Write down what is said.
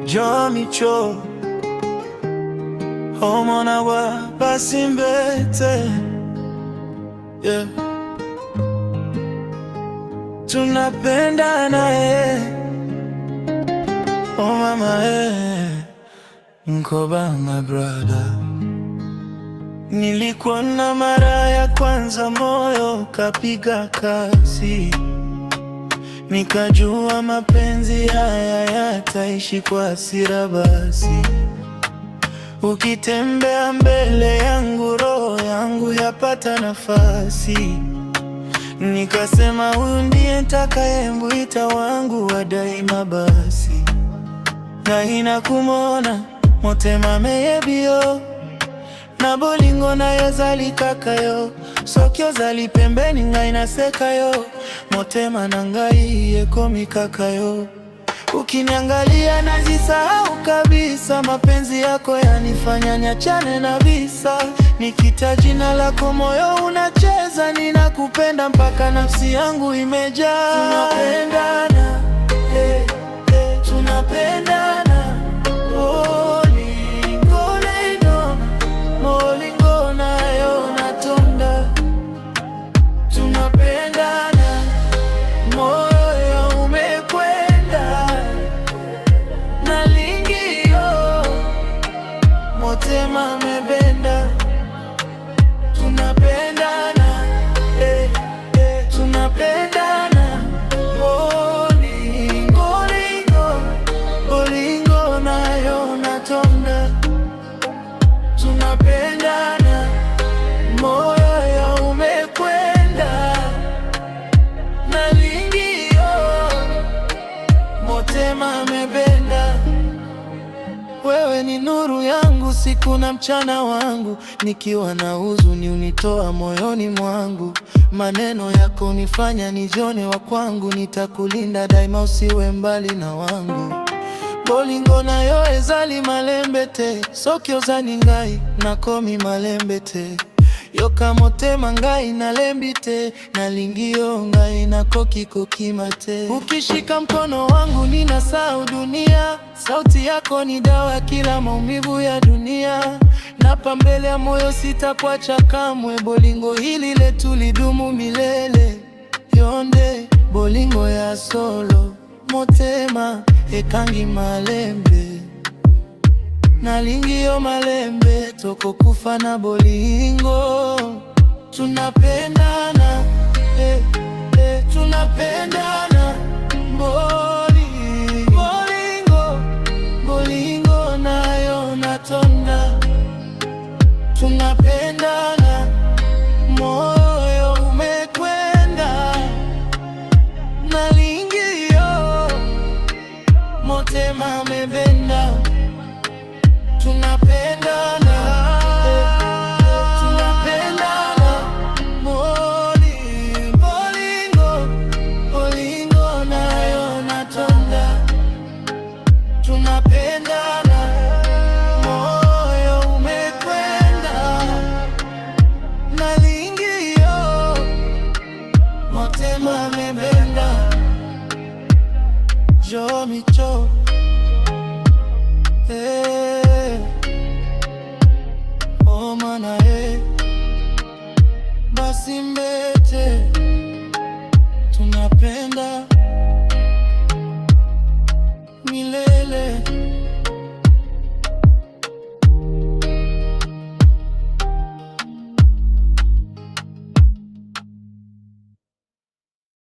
Jomicho omona wa Basimbete, yeah. Tunapendana oh mama Nkoba my brother. Nilikuona mara ya kwanza, moyo kapiga kasi, nikajua mapenzi haya yataishi kwa hasira basi. Ukitembea mbele yangu, roho yangu yapata nafasi. Nikasema huyu ndiye nitakayemwita wangu wa daima basi. Nahina kumona motema meyebio, na bolingo nayo zali kakayo, sokyo zali pembeni ngai nasekayo, motema na ngai ekomi kakayo. Ukiniangalia najisahau kabisa, mapenzi yako yanifanya niachane na visa. Nikitaja jina lako moyo unacheza, ninakupenda mpaka nafsi yangu imejaa. Tunapendana, tunapendana, bolingo leno, bolingo nayo natonda. Tunapendana, moyo umekwenda, nalingio motema mebenda. Tunapendana, tunapendana, bolingo lingo, bolingo nayo natonda. Tunapendana, moyo umekwenda, nalingio motema mebenda. Wewe ni nuru yangu siku na mchana wangu, nikiwa na huzuni unitoa moyoni mwangu. Maneno yako nifanya nijione wa kwangu, nitakulinda daima usiwe mbali na wangu. Bolingo nayo ezali malembete, sokyo zani ngai nakomi malembete. Yoka motema ngai nalembite, nalingio ngai nakoki kokimate. Ukishika mkono wangu ninasahau dunia, sauti yako ni dawa kila maumivu ya dunia. Napa mbele ya moyo sitakuacha kamwe, bolingo hili letu lidumu milele. Yonde bolingo ya solo, motema ekangi malembe, nalingio malembe toko kufa na bolingo. Tunapendana, tunapendana, bolingo, bolingo nayo natonda. Tunapendana, moyo umekwenda, nalingio motema mebenda. Tunapendana, tunapendana, bolingo, bolingo nayo natonda. Tunapendana, moyo umekwenda, nalingio motema mebenda. Jomicho omana Basimbete, tunapenda.